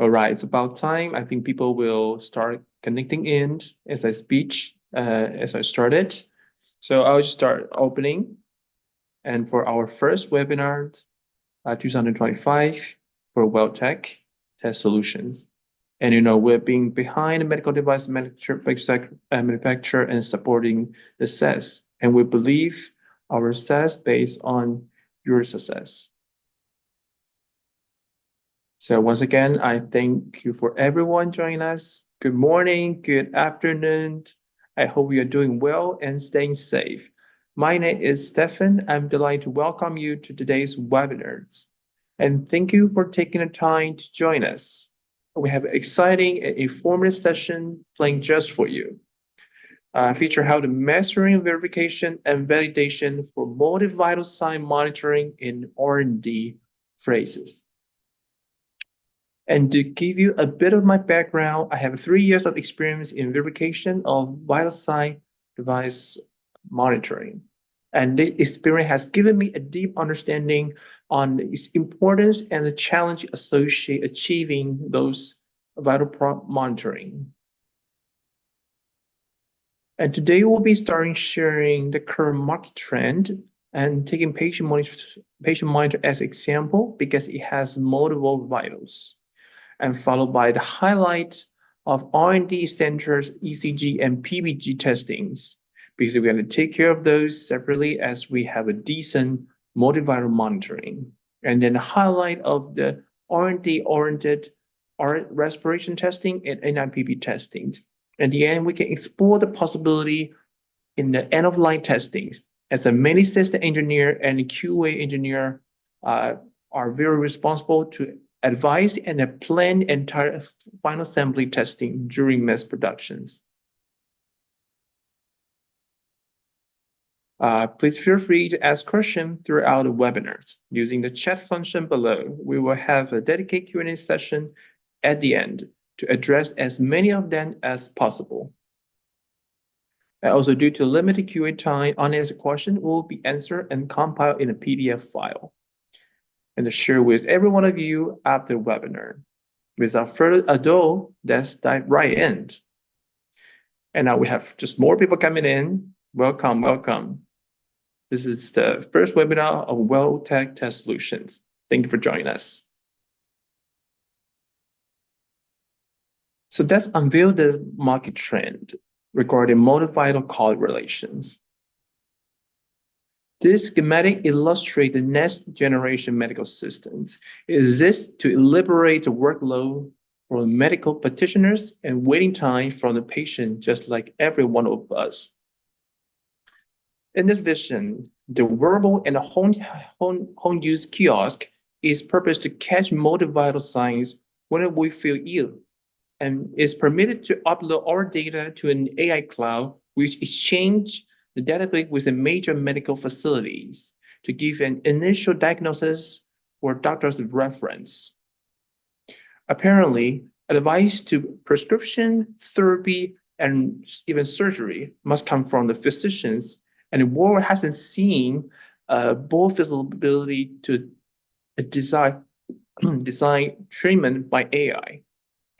All right, it's about time. I think people will start connecting in as I speak, as I started. So I'll just start opening. And for our first webinar, 2025 for WellTech Test Solutions. And we're being behind the medical device manufacturer and supporting the success. And we believe our success based on your success. So once again, I thank you for everyone joining us. Good morning, good afternoon. I hope you are doing well and staying safe. My name is Stefan. I'm delighted to welcome you to today's webinars. And thank you for taking the time to join us. We have an exciting and informative session planned just for you. Feature how the measuring, verification, and validation for multi-vital sign monitoring in R&D phases. And to give you a bit of my background, I have 3 years of experience in verification of vital sign device monitoring. And this experience has given me a deep understanding on its importance and the challenge associated achieving those vital monitoring. And today we'll be starting sharing the current market trend and taking patient monitor as example because it has multiple vitals. And followed by the highlight of R&D centers, ECG and PPG testings, because we're going to take care of those separately as we have a decent multi-vital monitoring. And then the highlight of the R&D-oriented respiration testing and NIBP testings. At the end, we can explore the possibility in the end-of-line testings. As a many system engineer and QA engineer are very responsible to advise and plan entire final assembly testing during mass productions. Please feel free to ask questions throughout the webinars using the chat function below. We will have a dedicated Q&A session at the end to address as many of them as possible. And also, due to limited QA time, unanswered questions will be answered and compiled in a PDF file and to share with every one of you after the webinar. Without further ado, let's dive right in. And now we have just more people coming in. Welcome, welcome. This is the first webinar of WellTech Test Solutions. Thank you for joining us. So let's unveil the market trend regarding multi-vital correlations. This schematic illustrates the next generation medical systems. It exists to liberate the workload for medical practitioners and waiting time from the patient, just like every one of us. In this vision, the wearable and home use kiosk is purposed to catch multi-vital signs when we feel ill, and is permitted to upload our data to an AI cloud, which exchange the database with the major medical facilities to give an initial diagnosis or doctor's reference. Apparently, advice to prescription, therapy, and even surgery must come from the physicians, and the world hasn't seen both feasibility to design treatment by AI.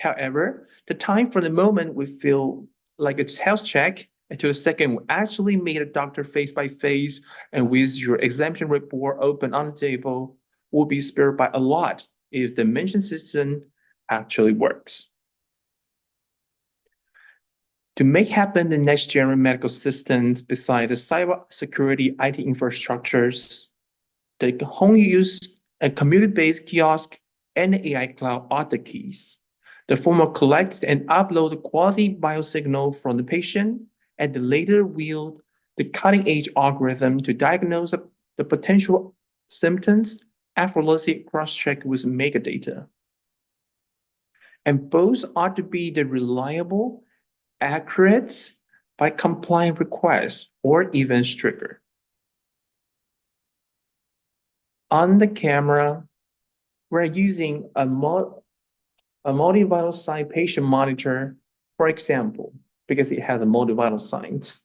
However, the time from the moment we feel like a health check until the second we actually meet a doctor face by face and with your exemption report open on the table will be spared by a lot if the mentioned system actually works. To make happen the next generation medical systems beside the cybersecurity IT infrastructures, the home use and community-based kiosk and AI cloud are the keys. The former collects and uploads the quality biosignal from the patient, and the later wield the cutting-edge algorithm to diagnose the potential symptoms effortlessly cross-check with metadata. And both are to be the reliable, accurate, by compliant requests, or even stricter. On the camera, we're using a multi-vital sign patient monitor, for example, because it has a multi-vital signs.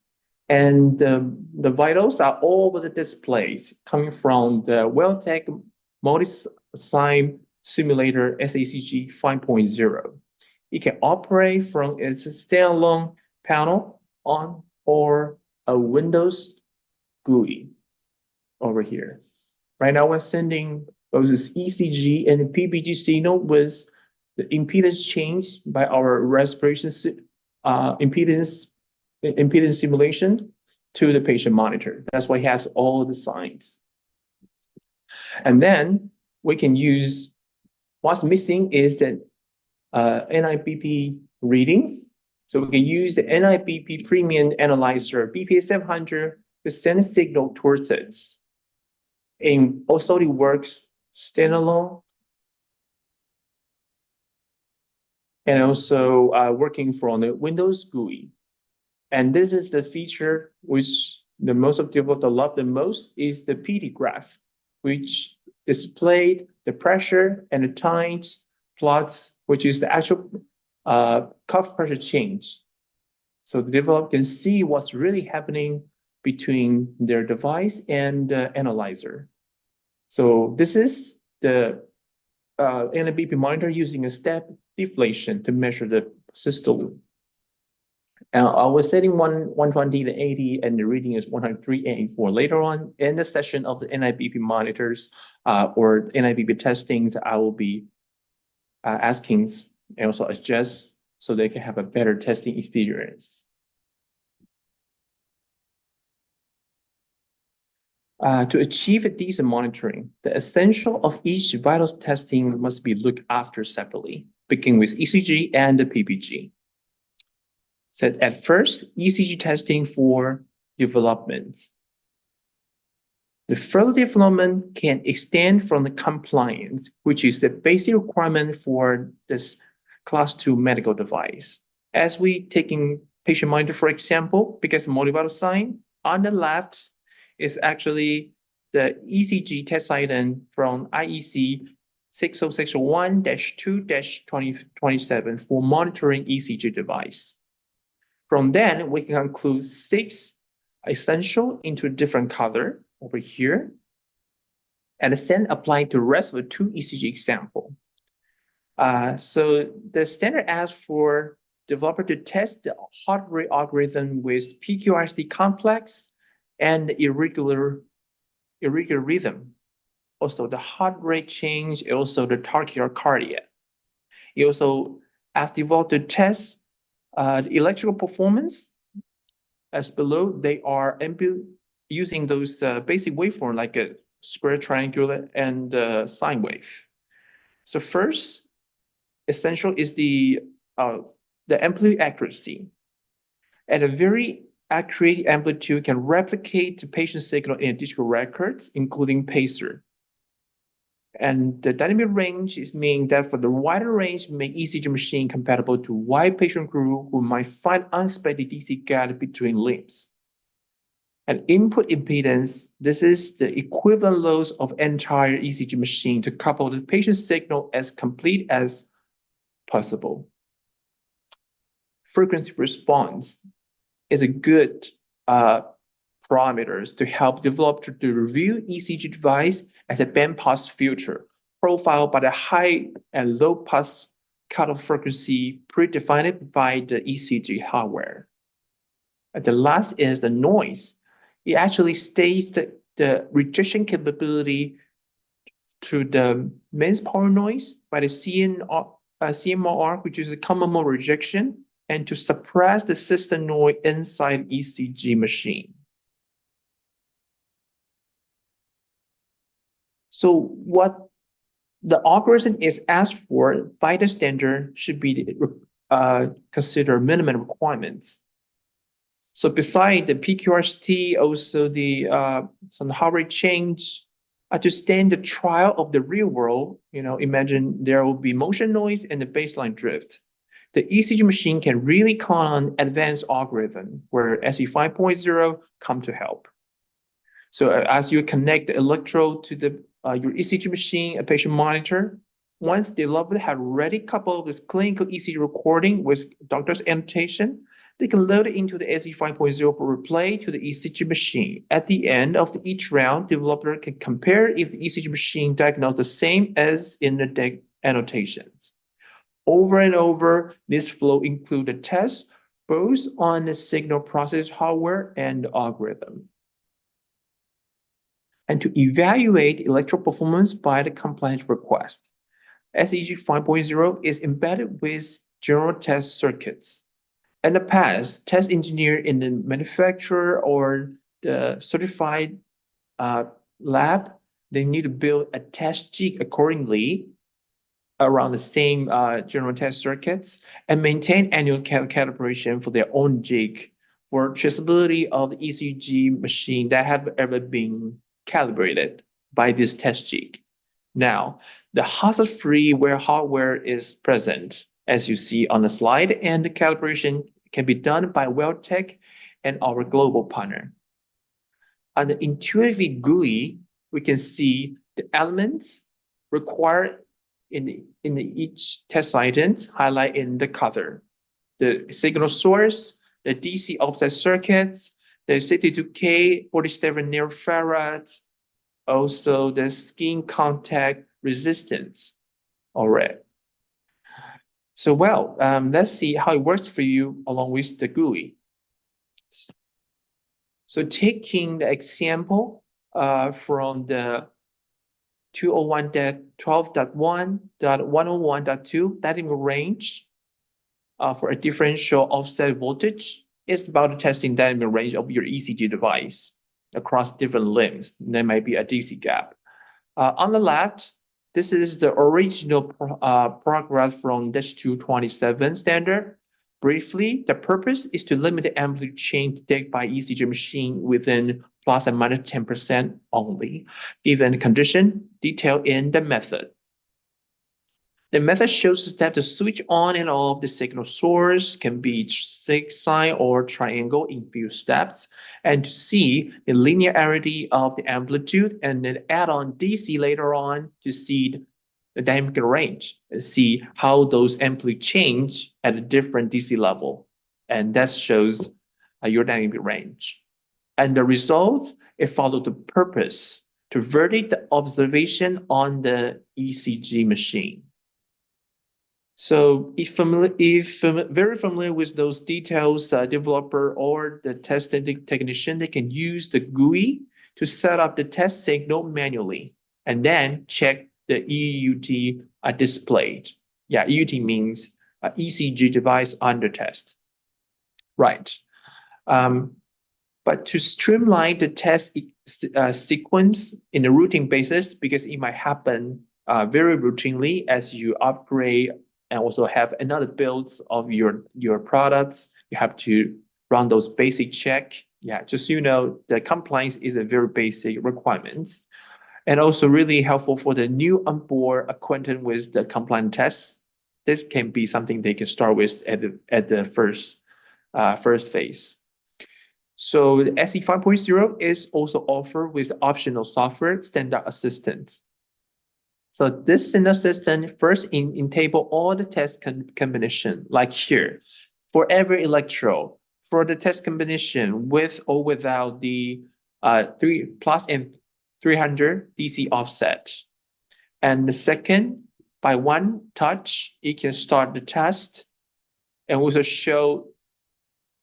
And the vitals are all over the displays coming from the WellTech multi-sign Simulator SECG 5.0. It can operate from its standalone panel on or a Windows GUI over here. Right now, we're sending both ECG and PPG signal with the impedance change by our respiration impedance simulation to the patient monitor. That's why it has all the signs. And then we can use, what's missing is the NIBP readings. So we can use the NIBP premium analyzer BPA700 to send a signal towards it. And also it works standalone and also working from the Windows GUI. And this is the feature which the most of people love the most is the PD graph, which displayed the pressure and the times plots, which is the actual cuff pressure change. So the developer can see what's really happening between their device and the analyzer. So this is the NIBP monitor using a step deflation to measure the systole. I was setting 120 to 80, and the reading is 103.84. Later on in the session of the NIBP monitors or NIBP testings, I will be asking and also adjust so they can have a better testing experience. To achieve a decent monitoring, the essential of each vital testing must be looked after separately, beginning with ECG and the PPG. So at first, ECG testing for development. The further development can extend from the compliance, which is the basic requirement for this class 2 medical device. As we taking patient monitor, for example, because multi-vital sign on the left is actually the ECG test item from IEC 60601-2-2027 for monitoring ECG device. From then, we can conclude 6 essential into different color over here, and then apply to rest of the 2 ECG example. So the standard asks for developer to test the heart rate algorithm with PQRST complex and irregular rhythm. Also the heart rate change, also the tachycardia. It also asks developer to test the electrical performance. As below, they are using those basic waveform like a square, triangular, and sine wave. So first, essential is the amplitude accuracy. At a very accurate amplitude can replicate the patient signal in a digital records, including pacer. And the dynamic range is meaning that for the wider range, make ECG machine compatible to wide patient group who might find unexpected DC gap between limbs. And input impedance, this is the equivalent loads of entire ECG machine to couple the patient signal as complete as possible. Frequency response is a good parameters to help developer to review ECG device as a bandpass filter profiled by the high and low pass cutoff frequency predefined by the ECG hardware. And the last is the noise. It actually states the rejection capability to the mains power noise by the CMRR, which is a common mode rejection, and to suppress the system noise inside ECG machine. So what the algorithm is asked for by the standard should be consider minimum requirements. So beside the PQRST, also the some heart rate change, to stand the trial of the real world, imagine there will be motion noise and the baseline drift. The ECG machine can really count on advanced algorithm where SE 5.0 come to help. So as you connect the electrode to the your ECG machine, a patient monitor, once the developer have already coupled this clinical ECG recording with doctor's annotation, They can load it into the SE 5.0 for replay to the ECG machine. At the end of each round, developer can compare if the ECG machine diagnosed the same as in the deck annotations. Over and over, this flow includes a test both on the signal process hardware and the algorithm. And to evaluate electro performance by the compliance request, SEG 5.0 is embedded with general test circuits. In the past, test engineer in the manufacturer or the certified lab, they need to build a test jig accordingly around the same general test circuits and maintain annual calibration for their own jig for traceability of the ECG machine that have ever been calibrated by this test jig. Now, the hazard-free where hardware is present, as you see on the slide, and the calibration can be done by Well-Tech and our global partner. On the intuitive GUI, we can see the elements required in each test item highlighted in the color. The signal source, the DC offset circuits, the 62K 47 nanofarad, also the skin contact resistance. All right. So well, let's see how it works for you along with the GUI. So taking the example from the 201.12.1.101.2 dynamic range for a differential offset voltage is about the testing dynamic range of your ECG device across different limbs. There might be a DC gap. On the left, this is the original progress from -227 standard. Briefly, the purpose is to limit the amplitude change detected by ECG machine within plus and minus 10% only, given the condition detailed in the method. The method shows that the switch on and off the signal source can be sign or triangle in few steps, and to see the linearity of the amplitude, and then add on DC later on to see the dynamic range and see how those amplitude change at a different DC level. And that shows your dynamic range. And the results, it followed the purpose to verify the observation on the ECG machine. So if very familiar with those details, the developer or the test technician, they can use the GUI to set up the test signal manually and then check the EUT displayed. Yeah, EUT means ECG device under test. Right. But to streamline the test sequence in a routine basis, because it might happen very routinely as you upgrade and also have another builds of your products, you have to run those basic check. Yeah, just so you know, the compliance is a very basic requirement. And also really helpful for the new onboard acquainted with the compliance tests. This can be something they can start with at the first phase. So the SE 5.0 is also offered with optional software standard assistance. So this standard assistant first enable all the test combination, like here, for every electrode, for the test combination with or without the 300 DC offset. And the second, by one touch, it can start the test and also show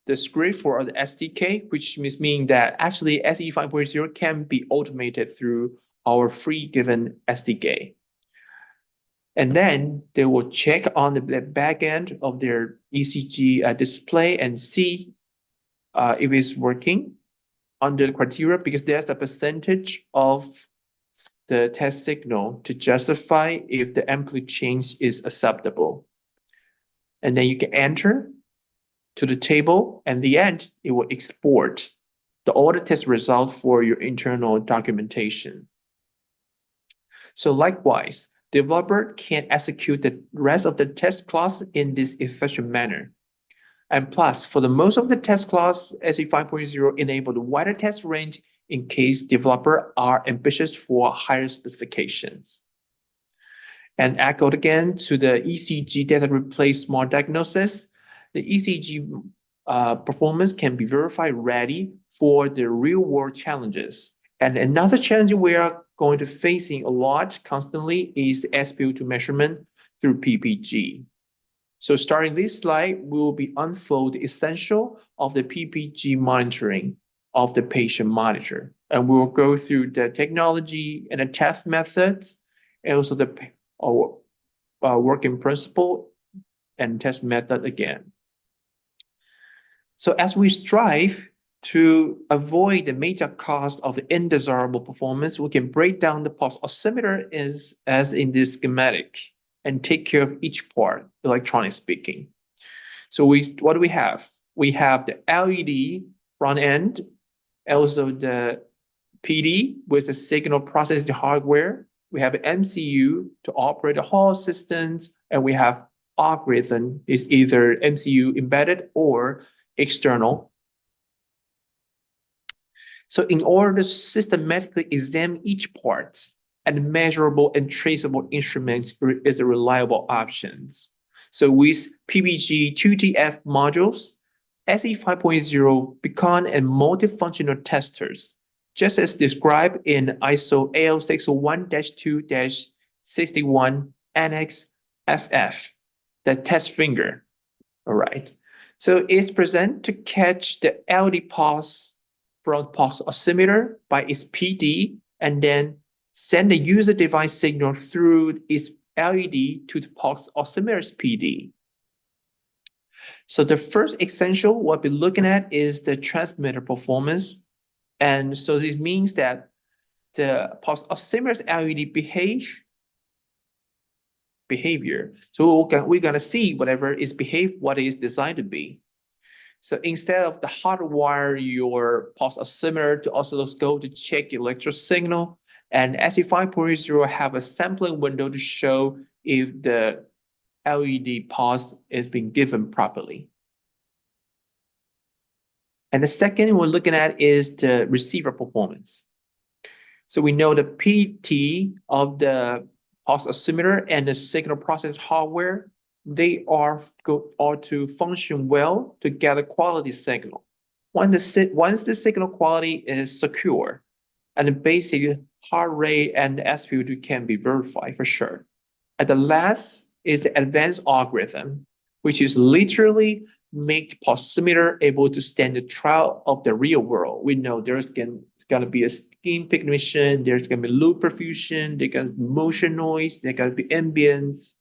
the script for the SDK, which means that actually SE 5.0 can be automated through our free given SDK. And then they will check on the back end of their ECG display and see if it's working under the criteria, because there's the percentage of the test signal to justify if the amplitude change is acceptable. And then you can enter to the table, and the end, it will export all the test result for your internal documentation. So likewise, developer can execute the rest of the test class in this efficient manner. And plus, for the most of the test class, SE 5.0 enabled wider test range in case developers are ambitious for higher specifications. And echoed again to the ECG data replay smart diagnosis, the ECG performance can be verified ready for the real world challenges. And another challenge we are going to facing a lot constantly is the SpO2 measurement through PPG. So starting this slide, we will be unfold the essential of the PPG monitoring of the patient monitor. And we will go through the technology and the test methods, and also the working principle and test method again. So as we strive to avoid the major cost of the undesirable performance, we can break down the pulse oximeter as in this schematic and take care of each part, electronic speaking. So what do we have? We have the LED front end, also the PD with the signal processing hardware. We have an MCU to operate the Hall systems, and we have algorithm is either MCU embedded or external. So in order to systematically examine each part, and measurable and traceable instruments is a reliable options. So with PPG 2TF modules, SE 5.0 beacon and multifunctional testers, just as described in ISO AIO 601-2-61 Annex FF, the test finger. All right. So it's present to catch the LED pulse from pulse oximeter by its PD and then send the user device signal through its LED to the pulse oximeter's PD. So the first essential we'll be looking at is the transmitter performance. And so this means that the pulse oximeter's LED behavior. So we're gonna see whatever is what it is designed to be. So instead of the hardwire your pulse oximeter to oscilloscope to check the electrical signal, and SE 5.0 have a sampling window to show if the LED pulse is being given properly. And the second we're looking at is the receiver performance. So we know the PT of the pulse oximeter and the signal process hardware, they are to function well to get a quality signal. Once the signal quality is secure, and the basic heart rate and the SpO2 can be verified for sure. And the last is the advanced algorithm, which is literally make pulsometer able to stand the trial of the real world. We know there's going to be a skin pigmentation, there's going to be loop perfusion, there's going to be motion noise, there's going to be ambience.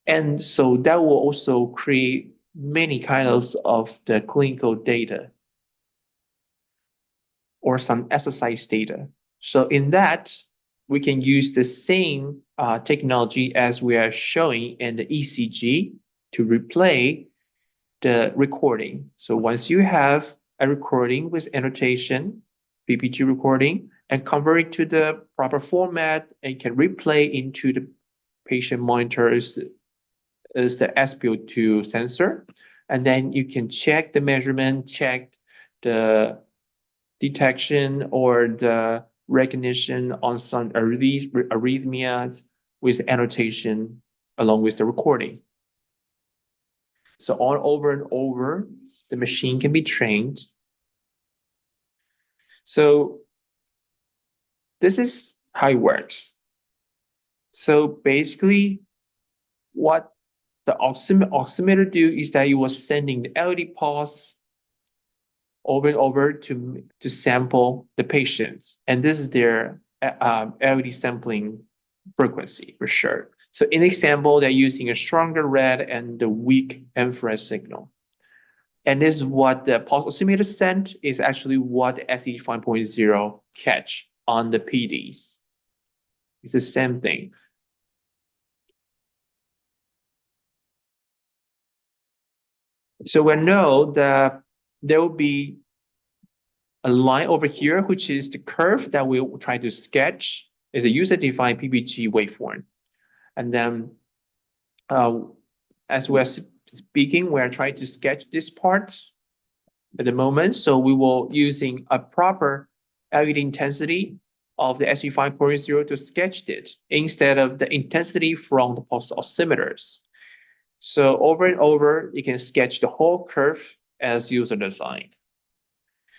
And so that will also create many kinds of the clinical data or some exercise data. So in that, we can use the same technology as we are showing in the ECG to replay the recording. So once you have a recording with annotation, PPG recording, and convert it to the proper format, and can replay into the patient monitors as the SpO2 sensor. And then you can check the measurement, check the detection or the recognition on some arrhythmias with annotation along with the recording. So all over and over, the machine can be trained. So this is how it works. So basically, what the oximeter do is that it was sending the LED pulse over and over to sample the patients. And this is their LED sampling frequency for sure. So in example, they're using a stronger red and the weak infrared signal. And this is what the pulse oximeter sent is actually what the SE 5.0 catch on the PDs. It's the same thing. So we know that there will be a line over here, which is the curve that we'll try to sketch is a user-defined PPG waveform. And then as we're speaking, we're trying to sketch this part at the moment. So we will using a proper LED intensity of the SE 5.0 to sketch it instead of the intensity from the pulse oximeters. So over and over, you can sketch the whole curve as user-defined.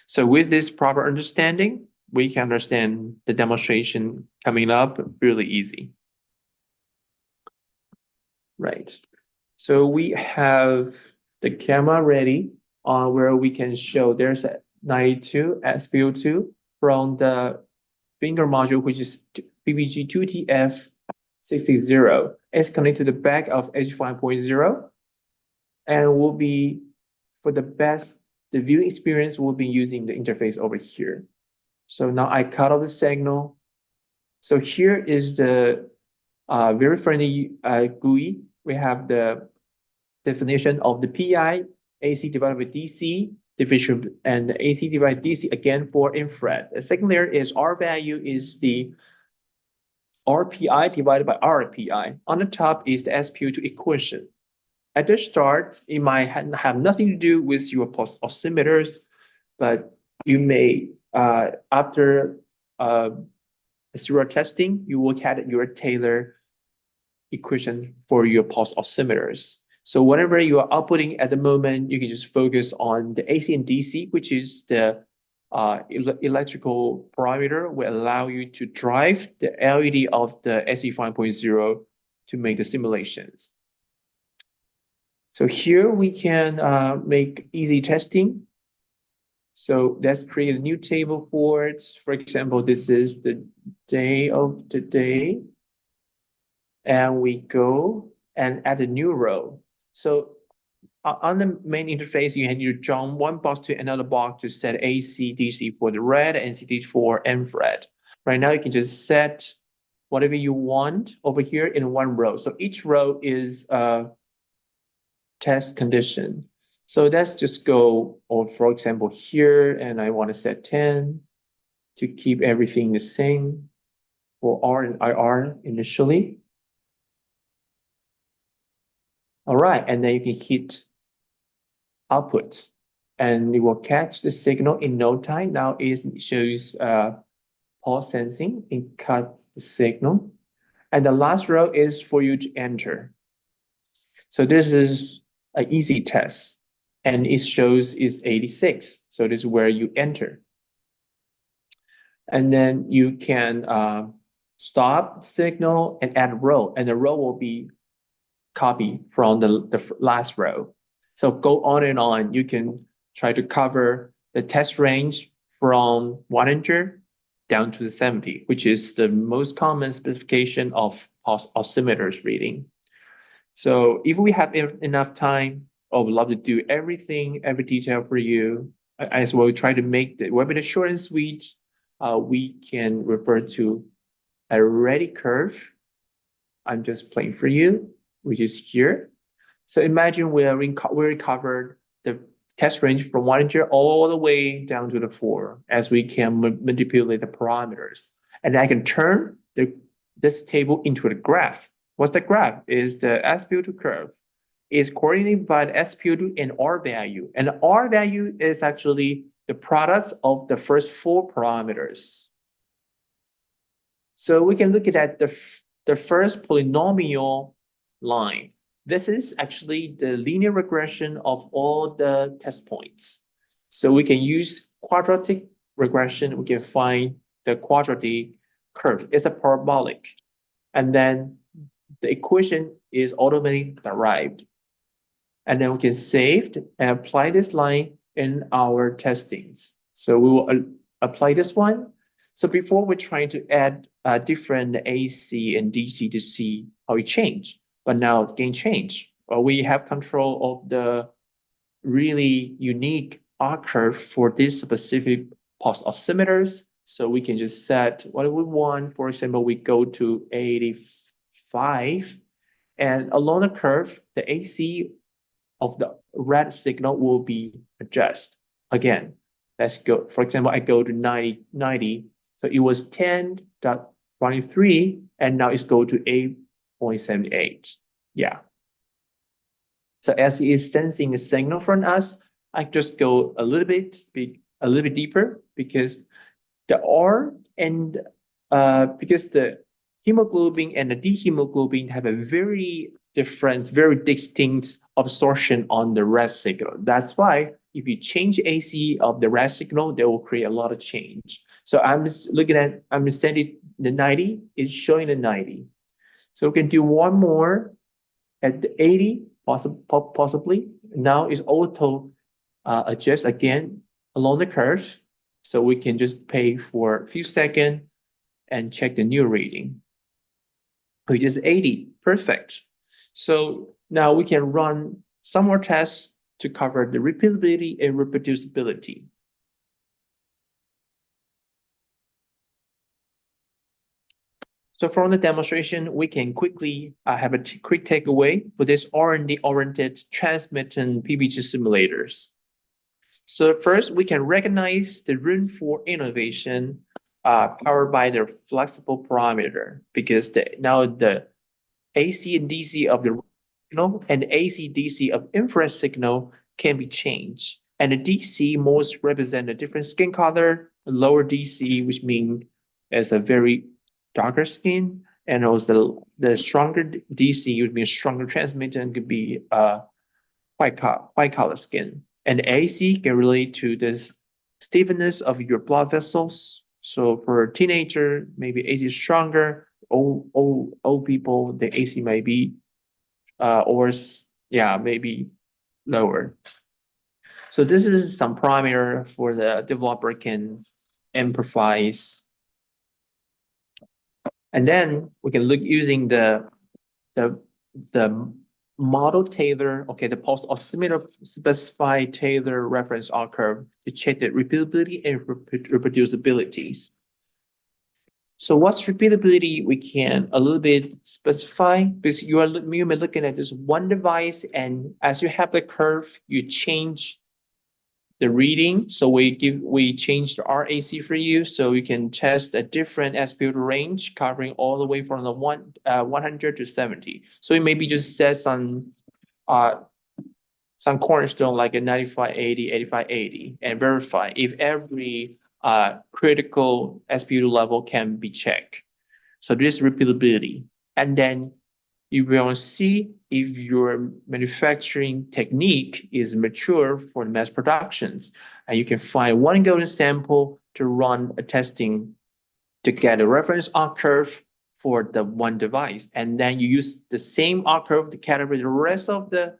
So with this proper understanding, we can understand the demonstration coming up really easy. Right. So we have the camera ready where we can show there's a 92 SPO2 from the finger module, which is PPG 2TF660. It's connected to the back of H5.0 and will be for the viewing experience, we'll be using the interface over here. So now I cut off the signal. So here is the very friendly GUI. We have the definition of the PI, AC divided by DC, division, and the AC divided by DC again for infrared. The second layer is R value is the RPI divided by RPI. On the top is the SPO2 equation. At the start, it might have nothing to do with your pulse oximeters, but you may, after serial testing, you will get your Taylor equation for your pulse oximeters. So whatever you are outputting at the moment, you can just focus on the AC and DC, which is the electrical parameter will allow you to drive the LED of the SE 5.0 to make the simulations. So here we can make easy testing. So let's create a new table for it. For example, this is the day of the day. And we go and add a new row. So on the main interface, you need to jump one box to another box to set AC, DC for the red and CD for infrared. Right now, you can just set whatever you want over here in one row. So each row is a test condition. So let's just go, or for example, here, and I want to set 10 to keep everything the same for R and IR initially. All right, and then you can hit output and it will catch the signal in no time. Now it shows pulse sensing and cut the signal. And the last row is for you to enter. So this is an easy test and it shows is 86. So this is where you enter. And then you can stop signal and add row, and the row will be copied from the last row. So go on and on. You can try to cover the test range from 100 down to the 70, which is the most common specification of pulse oximeters reading. So if we have enough time, I would love to do everything, every detail for you. As well, try to make the webinar short and sweet. We can refer to a ready curve. I'm just playing for you, which is here. So imagine we covered the test range from 100 all the way down to the 4 as we can manipulate the parameters. And I can turn this table into a graph. What's the graph? Is the SPO2 curve. Is coordinated by the SPO2 and R value. And the R value is actually the products of the first 4 parameters. So we can look at the first polynomial line. This is actually the linear regression of all the test points. So we can use quadratic regression. We can find the quadratic curve. It's a parabolic. And then the equation is automatically derived. And then we can save and apply this line in our testings. So we will apply this one. So before we're trying to add different AC and DC to see how it change. But now it can change. We have control of the really unique R curve for this specific pulse oximeters. So we can just set what we want. For example, we go to 85, and along the curve, the AC of the red signal will be adjusted. Again, let's go. For example, I go to 90. So it was 10.23, and now it's go to 8.78. Yeah. So as it is sensing a signal from us, I just go a little bit deeper because the R and because the hemoglobin and the dehemoglobin have a very different, very distinct absorption on the red signal. That's why if you change AC of the rest signal, they will create a lot of change. So I'm sending the 90, it's showing the 90. So we can do one more at the 80, possibly. Now it's auto adjust again along the curve. So we can just pay for a few seconds and check the new reading, which is 80, perfect. So now we can run some more tests to cover the repeatability and reproducibility. So from the demonstration, we can quickly have a quick takeaway for this R&D-oriented transmittance PPG simulators. So first, we can recognize the room for innovation powered by the flexible parameter, because now the AC and DC of the signal and AC DC of infrared signal can be changed. And the DC most represent a different skin color, lower DC, which means it's a very darker skin, and also the stronger DC would mean stronger transmittance could be white color skin. And AC can relate to this stiffness of your blood vessels. So for a teenager, maybe AC is stronger. Old people, the AC might be maybe lower. So this is some parameter for the developer can improvise. And then we can look using the model Taylor, okay, the pulse oximeter specified Taylor reference R curve to check the repeatability and reproducibilities. So what's repeatability? We can a little bit specify, because you may be looking at this one device, and as you have the curve, you change the reading. So we changed the RAC for you, so you can test a different SPO range covering all the way from the 100 to 70. So you maybe just set some cornerstone like a 9580, 8580, and verify if every critical SPO level can be checked. So this is repeatability. And then you will see if your manufacturing technique is mature for mass productions. And you can find one golden sample to run a testing to get a reference R curve for the one device. And then you use the same R curve to calibrate the rest of the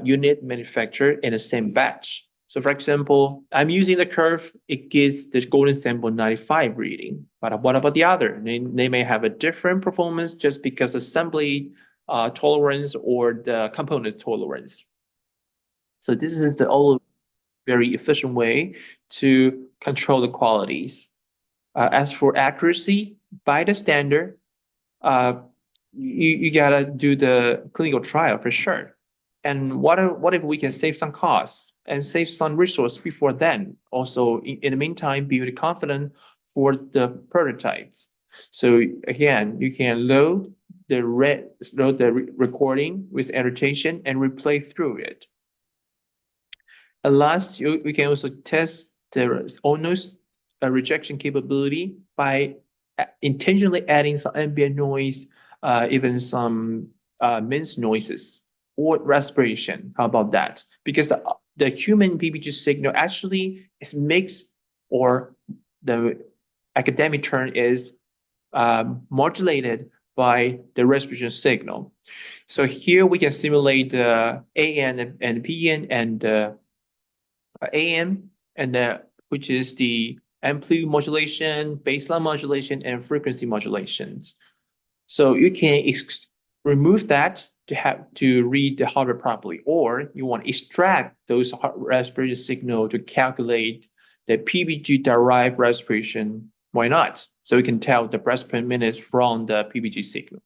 unit manufactured in the same batch. So for example, I'm using the curve, it gives the golden sample 95 reading, but what about the other? They may have a different performance just because assembly tolerance or the component tolerance. So this is the all very efficient way to control the qualities. As for accuracy, by the standard, you gotta do the clinical trial for sure. And what if we can save some costs and save some resource before then? Also, in the meantime, be really confident for the prototypes. So again, you can load the recording with annotation and replay through it. And last, we can also test the onus rejection capability by intentionally adding some ambient noise, even some mince noises, or respiration. How about that? Because the human PPG signal actually is mixed, or the academic term is modulated by the respiration signal. So here we can simulate the AN and PN and AM, and which is the amplitude modulation, baseline modulation, and frequency modulations. So you can remove that to read the hardware properly, or you want to extract those respiration signal to calculate the PPG derived respiration. Why not? So we can tell the breaths per minute from the PPG signal.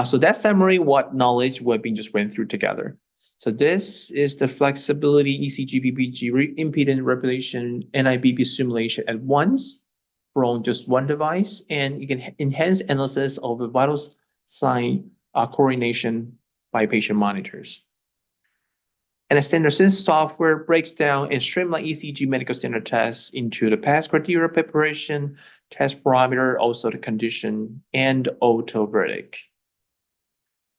So that's summary what knowledge we've been just went through together. So this is the flexibility ECG PPG impedance regulation NIBP simulation at once from just one device, and you can enhance analysis of the vital sign coordination by patient monitors. And the standard sense software breaks down and streamline ECG medical standard tests into the past criteria preparation, test parameter, also the condition, and auto verdict.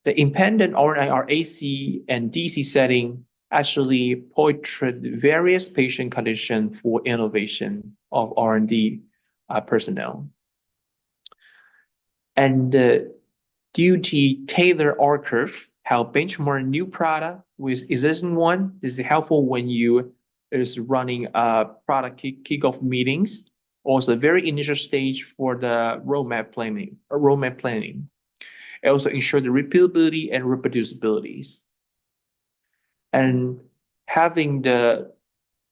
The independent RNIR AC and DC setting actually portray various patient conditions for innovation of R&D personnel. And due to tailor R-curve, how benchmark new product with existing one. This is helpful when you is running product kickoff meetings. Also, very initial stage for the roadmap planning. It also ensure the repeatability and reproducibilities. And having the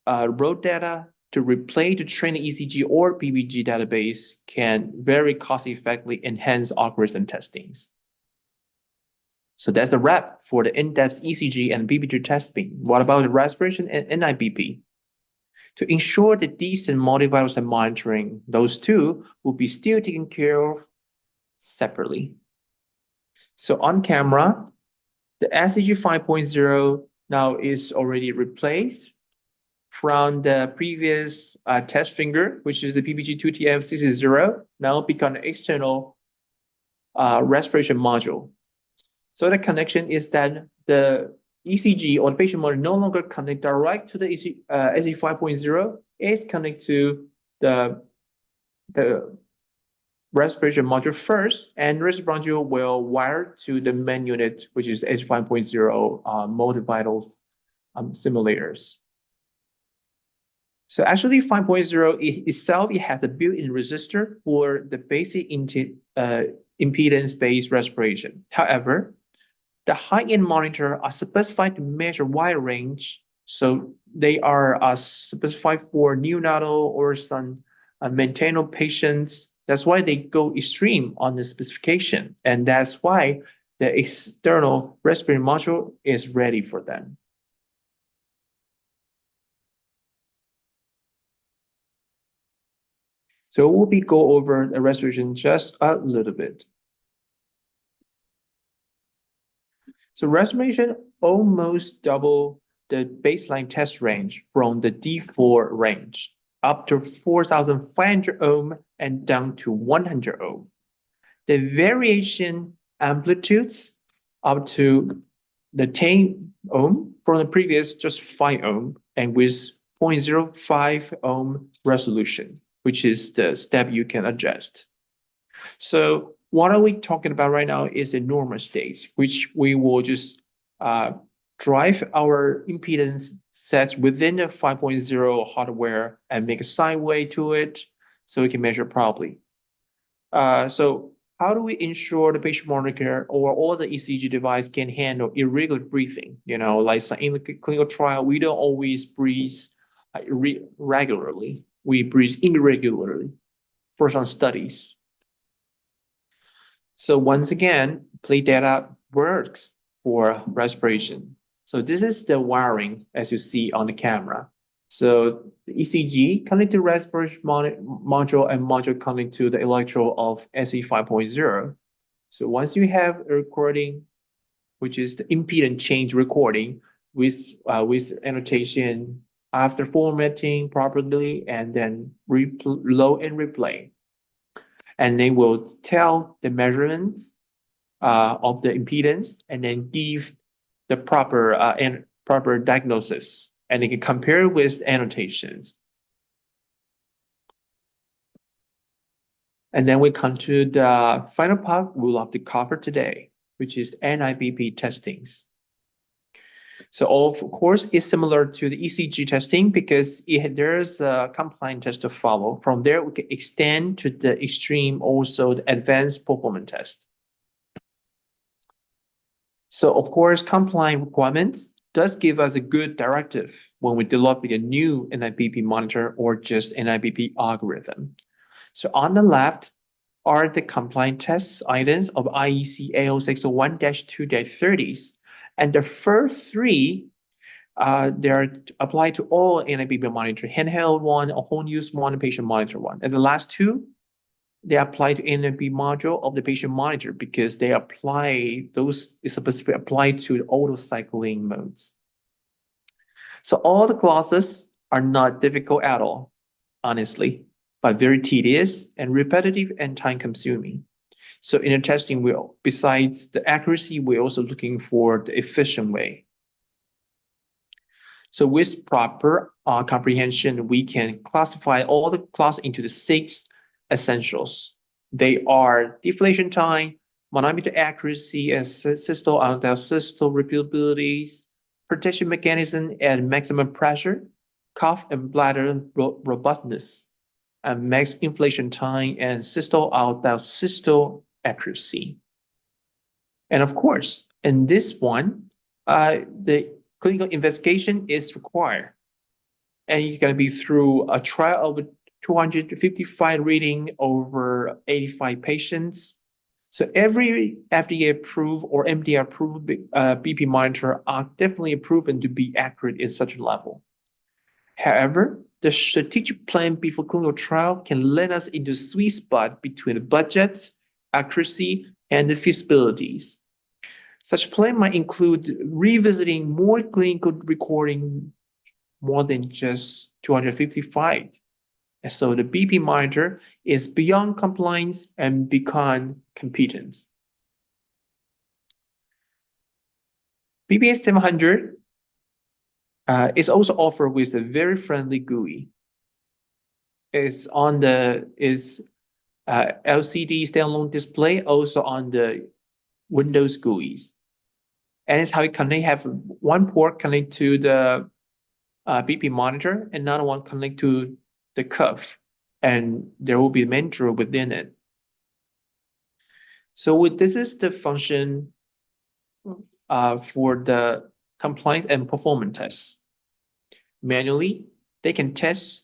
raw data to replace the training ECG or PPG database can very cost-effectively enhance algorithm testings. So that's the wrap for the in-depth ECG and PPG testing. What about the respiration and NIBP? To ensure the decent multivitals and monitoring, those two will be still taken care of separately. So on camera, the SECG 5.0 now is already replaced from the previous test finger, which is the PPG 2TF660, now become an external respiration module. So the connection is that the ECG or the patient monitor no longer connect direct to the SECG 5.0. It's connected to the respiration module first, and respiration module will wire to the main unit, which is SECG 5.0 multivital simulators. So actually 5.0 itself, it has a built-in resistor for the basic impedance-based respiration. However, the high-end monitor are specified to measure wide range. So they are specified for neonatal or some maintainable patients. That's why they go extreme on the specification. And that's why the external respiration module is ready for them. So we'll go over the respiration just a little bit. So respiration almost double the baseline test range from the D4 range up to 4,500 ohm and down to 100 ohm. The variation amplitudes up to the 10 ohm from the previous just 5 ohm and with 0.05 ohm resolution, which is the step you can adjust. So what are we talking about right now is the normal states, which we will just drive our impedance sets within the 5.0 hardware and make a sine wave to it so we can measure properly. So how do we ensure the patient monitor or all the ECG device can handle irregular breathing? You know, like in the clinical trial, we don't always breathe regularly. We breathe irregularly for some studies. So once again, play data works for respiration. So this is the wiring as you see on the camera. So the ECG connected to respiration module and module connected to the electrode of SE 5.0. So once you have a recording, which is the impedance change recording with annotation after formatting properly and then load and replay. And they will tell the measurements of the impedance and then give the proper diagnosis, and they can compare with annotations. And then we come to the final part we'll have to cover today, which is NIBP testings. So of course, it's similar to the ECG testing because there's a compliance test to follow. From there, we can extend to the extreme, also the advanced performance test. So of course, compliance requirements does give us a good directive when we're developing a new NIBP monitor or just NIBP algorithm. So on the left are the compliance test items of IEC AO 601-2-30s. And the first three, they are applied to all NIBP monitor, handheld one, a home use one, and patient monitor one. And the last two, they apply to NIBP module of the patient monitor because they apply, those is specifically applied to the auto cycling modes. So all the clauses are not difficult at all, honestly, but very tedious and repetitive and time consuming. So in the testing, besides the accuracy, we're also looking for the efficient way. So with proper comprehension, we can classify all the class into the 6 essentials. They are deflation time, manometer accuracy, and systole and diastole repeatabilities, protection mechanism at maximum pressure, cough and bladder robustness, and max inflation time, and systole out diastole accuracy. And of course, in this one, the clinical investigation is required. And it's going to be through a trial of 255 reading over 85 patients. So every FDA approved or MD approved BP monitor are definitely proven to be accurate in such a level. However, the strategic plan before clinical trial can lead us into a sweet spot between the budget, accuracy, and the feasibilities. Such plan might include revisiting more clinical recording more than just 255. And so the BP monitor is beyond compliance and beyond competence. BPA700 is also offered with a very friendly GUI. It's on the LCD standalone display, also on the Windows GUIs. And it's how you connect, have one port connect to the BP monitor, and another one connect to the cuff, and there will be a mentor within it. So this is the function for the compliance and performance tests. Manually, they can test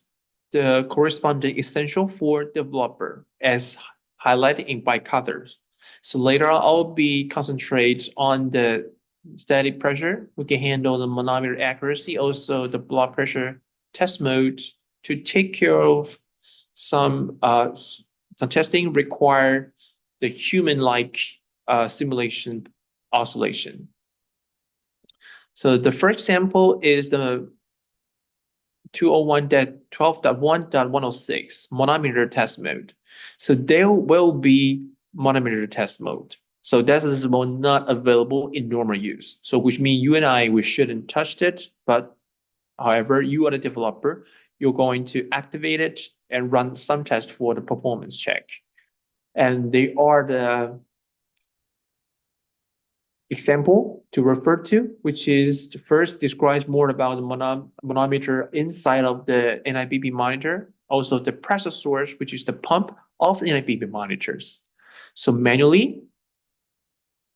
the corresponding essential for developer as highlighted in by colors. So later on, I'll be concentrate on the steady pressure. We can handle the manometer accuracy, also the blood pressure test mode to take care of some testing require the human-like simulation oscillation. So the first example is the 201.12.1.106 manometer test mode. So there will be manometer test mode. So that is not available in normal use. So which means you and I, we shouldn't touch it. But however, you are the developer, you're going to activate it and run some tests for the performance check. And they are the example to refer to, which is first describes more about the manometer inside of the NIBP monitor, also the pressure source, which is the pump of the NIBP monitors. So manually,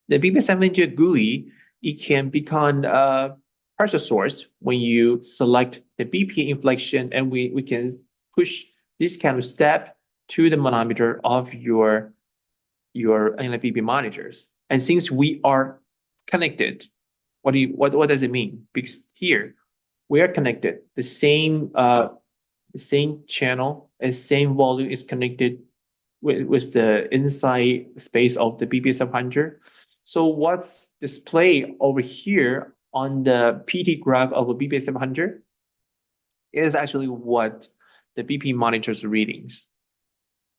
the BPA700 GUI, it can become a pressure source when you select the BPA inflection, and we can push this kind of step to the manometer of your NIBP monitors. And since we are connected, what does it mean? Because here we are connected, the same channel and same volume is connected with the inside space of the BPA700. So what's displayed over here on the PT graph of a BPA700 is actually what the BP monitors readings.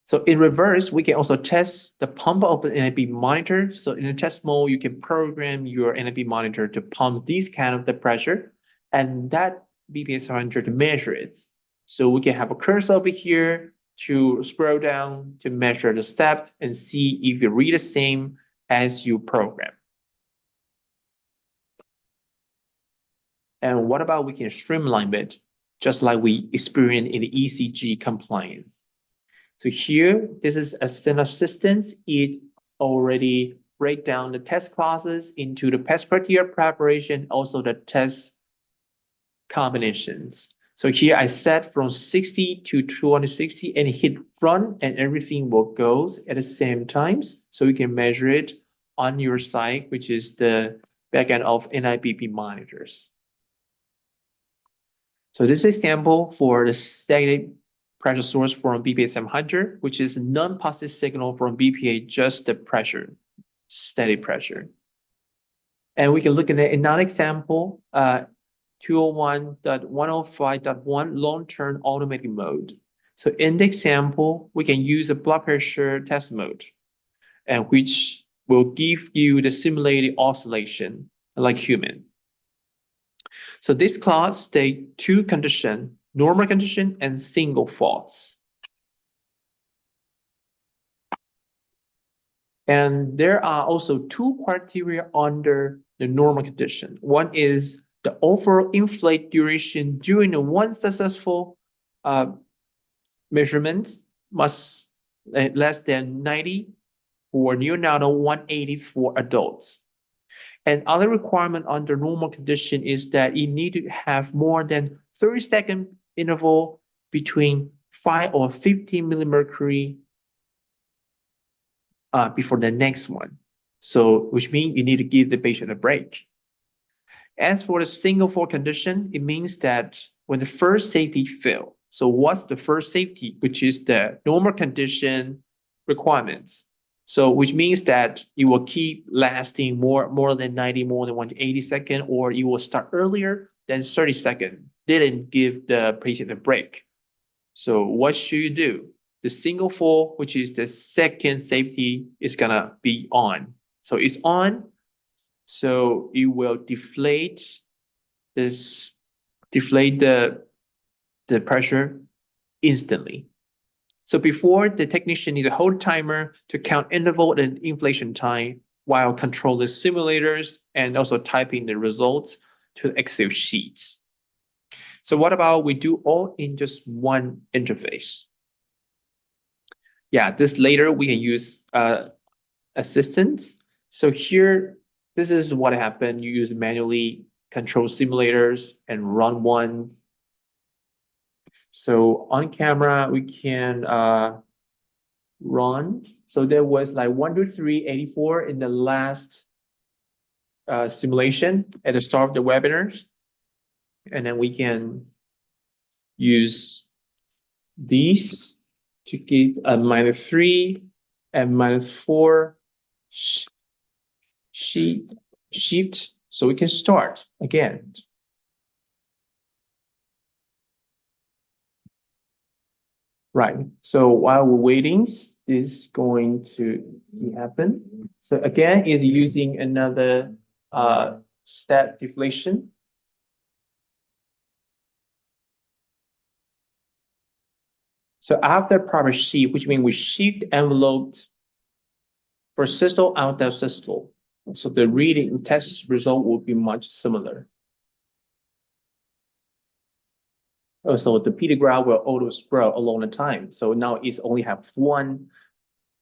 So in reverse, we can also test the pump of the NIBP monitor. So in the test mode, you can program your NIBP monitor to pump this kind of the pressure, and that BPA700 to measure it. So we can have a cursor over here to scroll down to measure the steps and see if you read the same as you program. And what about we can streamline it, just like we experienced in the ECG compliance. So here, this is a center assistance. It already break down the test classes into the test criteria preparation, also the test combinations. So here I set from 60 to 260 and hit run, and everything will go at the same times. So you can measure it on your side, which is the backend of NIBP monitors. So this is a sample for the static pressure source from BPA700, which is a non-positive signal from BPA, just the pressure, steady pressure. And we can look at another example, 201.105.1 long-term automatic mode. So in the example, we can use a blood pressure test mode. and which will give you the simulated oscillation like human. So this class state two conditions, normal condition and single faults. And there are also two criteria under the normal condition. One is the overall inflate duration during the one successful measurement must less than 90 for neonatal, 180 for adults. And other requirement under normal condition is that you need to have more than 30-second interval between 5 or 15 millimercury before the next one. So, which means you need to give the patient a break. As for the single fault condition, it means that when the first safety fail, so what's the first safety, which is the normal condition requirements. So which means that you will keep lasting more than 90, more than 180 seconds, or you will start earlier than 30 seconds. Didn't give the patient a break. So what should you do? The single fault, which is the second safety, is gonna be on. So it's on. So it will deflate the pressure instantly. So before, the technician needs to hold timer to count interval and inflation time while control the simulators and also typing the results to Excel sheets. So what about we do all in just one interface? Yeah, this later we can use assistance. So here, this is what happened. You use manually control simulators and run one. So on camera, we can run. So there was like 1, 2, 3, 84 in the last simulation at the start of the webinars. And then we can use these to give a -3 and -4 shift. So we can start again. Right, so while we're waiting, this is going to happen. So again, is using another step deflation. So after proper shift, which means we shift envelope for systole out of systole. So the reading test result will be much similar. So the PD graph will auto scroll along the time. So now it's only have 1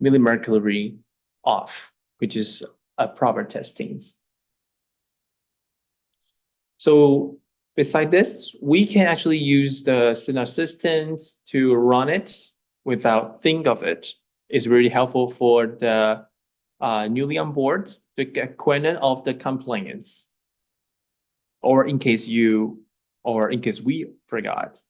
millimercury off, which is a proper testings. So beside this, we can actually use the Sync Assistant to run it without think of it. It's really helpful for the newly on board to get acquainted of the compliance, or in case we forgot.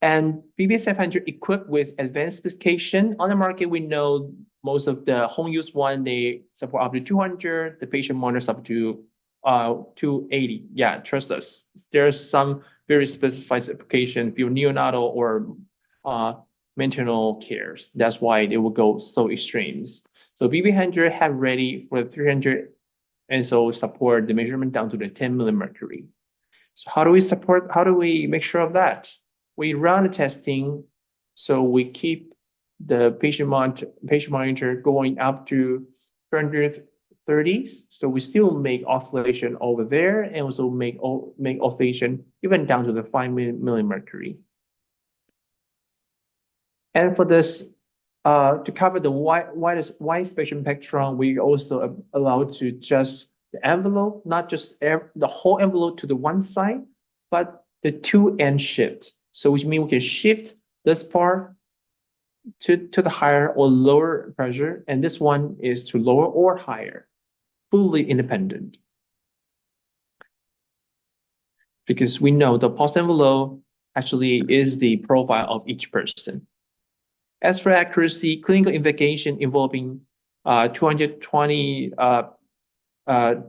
And BPA700 equipped with advanced specification. On the market, we know most of the home use one, they support up to 200, the patient monitors up to 280. Yeah, trust us. There's some very specified application for neonatal or maternal cares. That's why they will go so extremes. So BPA700 have ready for 300 and so support the measurement down to the 10 millimercury. So how do we make sure of that? We run the testing, so we keep the patient monitor going up to 230s. So we still make oscillation over there and also make oscillation even down to the 5 millimercury. And for this, to cover the wide spectrum spectrum, we also allow to adjust the envelope, not just the whole envelope to the one side, but the two-end shift. So which means we can shift this part to the higher or lower pressure, and this one is to lower or higher, fully independent. Because we know the pulse envelope actually is the profile of each person. As for accuracy, clinical investigation involving 220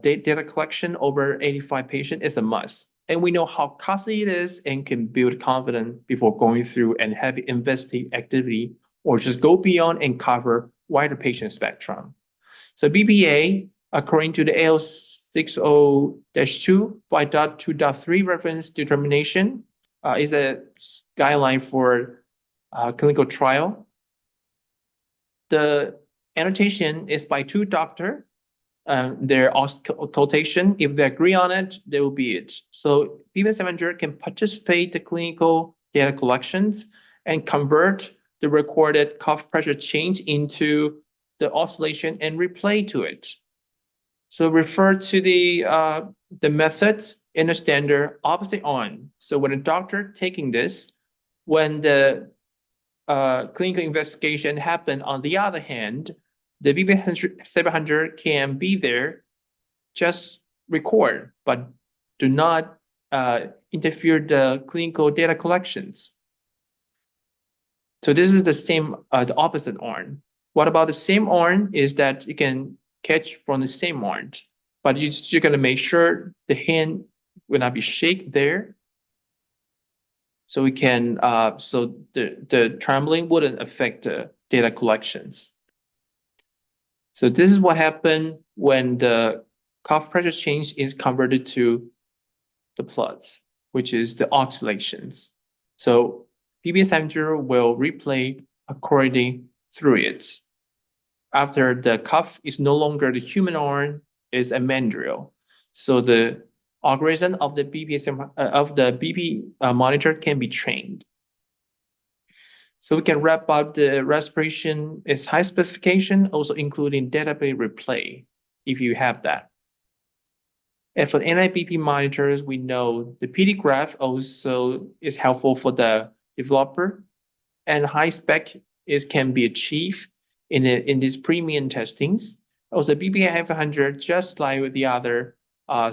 data collection over 85 patients is a must. And we know how costly it is and can build confidence before going through and heavy investing activity, or just go beyond and cover wider patient spectrum. So BPA, according to the AIO 60-2 5.2.3 reference determination, is a guideline for clinical trial. The annotation is by two doctors. Their quotation, if they agree on it, they will be it. So BPA700 can participate in the clinical data collections and convert the recorded cuff pressure change into the oscillation and replay to it. So refer to the methods in the standard opposite on. So when a doctor taking this, when the clinical investigation happen on the other hand, the BPA700 can be there, just record, but do not interfere the clinical data collections. So this is the same, the opposite arm. What about the same arm is that you can catch from the same arm, but you're going to make sure the hand will not be shake there. So we can, so the trembling wouldn't affect the data collections. So this is what happened when the cuff pressure change is converted to the pulse, which is the oscillations. So BPA700 will replay according through it. After the cuff is no longer the human arm, is a mandrel. So the algorithm of the BP monitor can be trained. So we can wrap up the respiration is high specification, also including database replay, if you have that. And for NIBP monitors, we know the PD graph also is helpful for the developer, and high spec can be achieved in these premium testings. Also, BPA700, just like with the other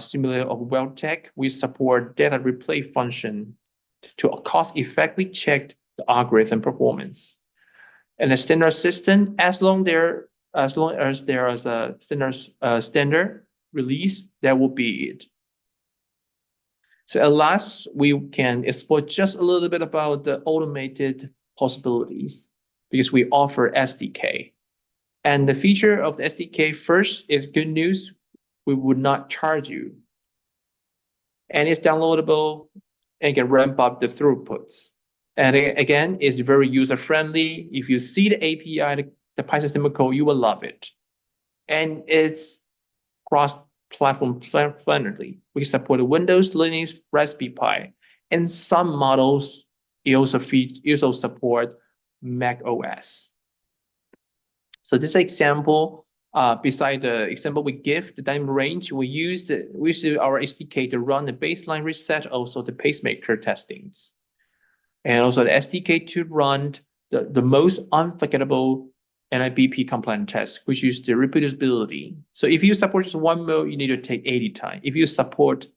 simulator of WellTech, we support data replay function to cost-effectively check the algorithm performance. And the standard system, as long as there is a standard release, that will be it. So at last, we can explore just a little bit about the automated possibilities because we offer SDK. And the feature of the SDK first is good news. We would not charge you. And it's downloadable and can ramp up the throughputs. And again, it's very user-friendly. If you see the API, the Python symbol code, you will love it. And it's cross-platform friendly. We support Windows, Linux, Raspberry Pi, and some models also support Mac OS. So this example, beside the example we give, the dynamic range, we use our SDK to run the baseline reset, also the pacemaker testings. And also the SDK to run the most unforgettable NIBP compliant test, which is the reproducibility. So if you support just one mode, you need to take 80 times. If you support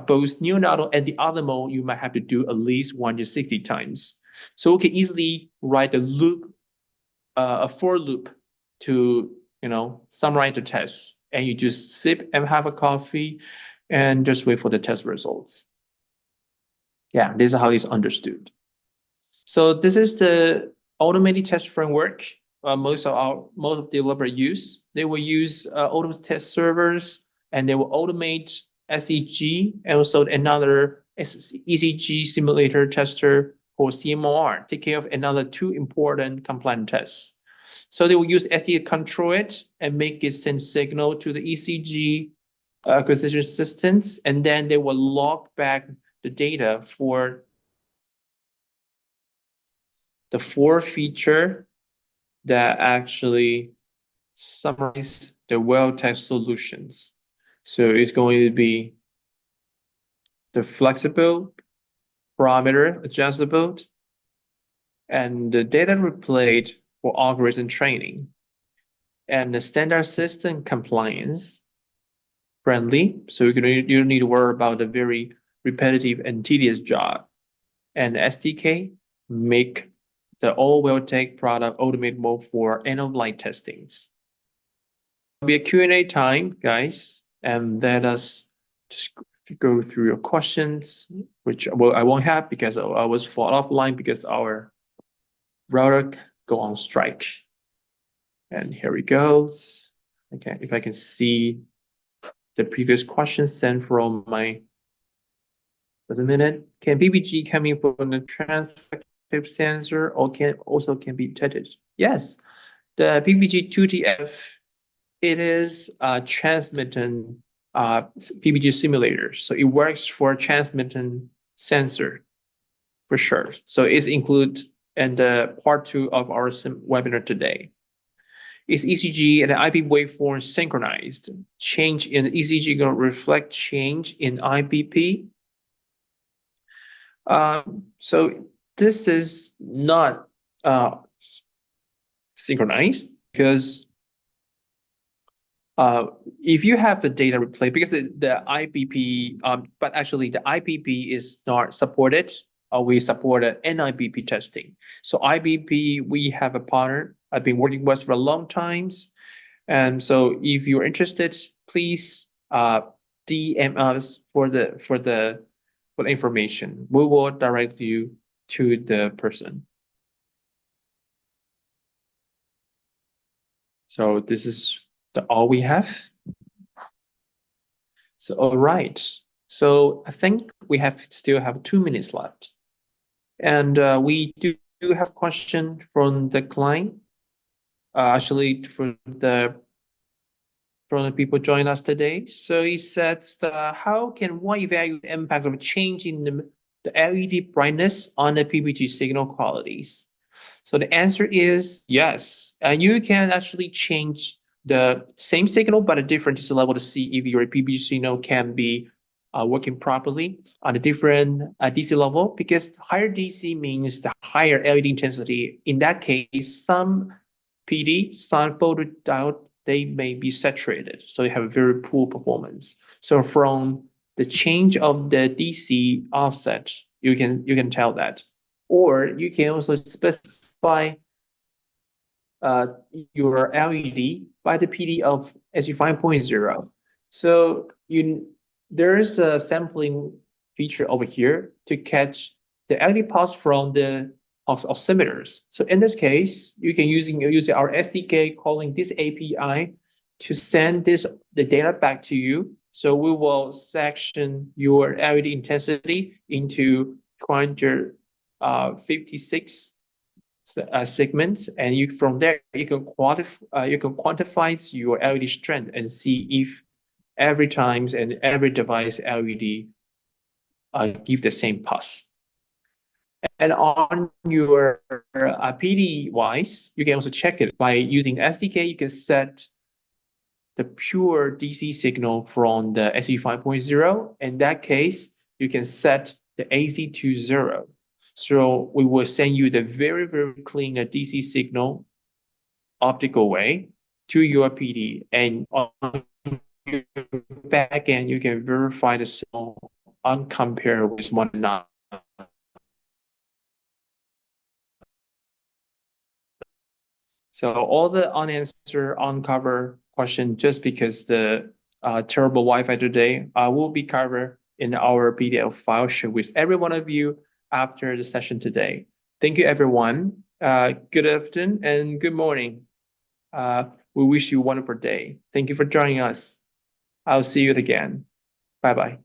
both neonatal and the other mode, you might have to do at least 160 times. So we can easily write a loop, a for loop to summarize the test, and you just sip and have a coffee and just wait for the test results. Yeah, this is how it's understood. So this is the automated test framework most of developers use. They will use automated test servers, and they will automate SEG and also another ECG simulator tester called CMOR, take care of another two important compliant tests. So they will use SE to control it and make it send signal to the ECG acquisition systems, and then they will log back the data for the four feature that actually summarize the WellTech solutions. So it's going to be the flexible, parameter adjustable, and the data replayed for algorithm training, and the standard system compliance friendly. So you don't need to worry about the very repetitive and tedious job. And SDK make the all WellTech product automatable for end-of-life testings. There'll be a Q&A time, guys, and let us just go through your questions, which I won't have because I was fall offline because our router go on strike. And here we go. Okay, if I can see the previous question sent from my, just a minute. Can PPG coming from the transfective sensor or can be detected? Yes, the PPG 2TF, it is a transmittant PPG simulator. So it works for transmittant sensor for sure. So it's included in the part 2 of our webinar today. Is ECG and the IP waveform synchronized? Change in ECG going to reflect change in IBP? So this is not synchronized because if you have the data replay, because the IBP, but actually the IBP is not supported. We support NIBP testing. So IBP, we have a partner I've been working with for a long time. And so if you're interested, please DM us for the information. We will direct you to the person. So this is all we have. So all right. So I think we still have 2 minutes left. And we do have question from the client. Actually, from the people joining us today. So he says, how can one evaluate the impact of changing the LED brightness on the PPG signal qualities? So the answer is yes. And you can actually change the same signal, but a different DC level to see if your PPG signal can be working properly on a different DC level, because higher DC means the higher LED intensity. In that case, some PD, some photodiode, they may be saturated, so you have a very poor performance. So from the change of the DC offset, you can tell that. Or you can also specify your LED by the PD of SU 5.0. So there is a sampling feature over here to catch the LED pulse from the oximeters. So in this case, you can use our SDK calling this API to send the data back to you. So we will section your LED intensity into 256 segments, and from there you can quantify your LED strength and see if every times and every device LED give the same pulse. And on your PD wise, you can also check it by using SDK. You can set the pure DC signal from the SE 5.0. In that case, you can set the AC to 0. So we will send you the very, very clean DC signal optical way to your PD. And on your back end, you can verify the signal uncompared with one another. So all the unanswered, uncovered question, just because the terrible Wi-Fi today, will be covered in our PDF file share with every one of you after the session today. Thank you, everyone. Good afternoon and good morning. We wish you a wonderful day. Thank you for joining us. I'll see you again. Bye-bye.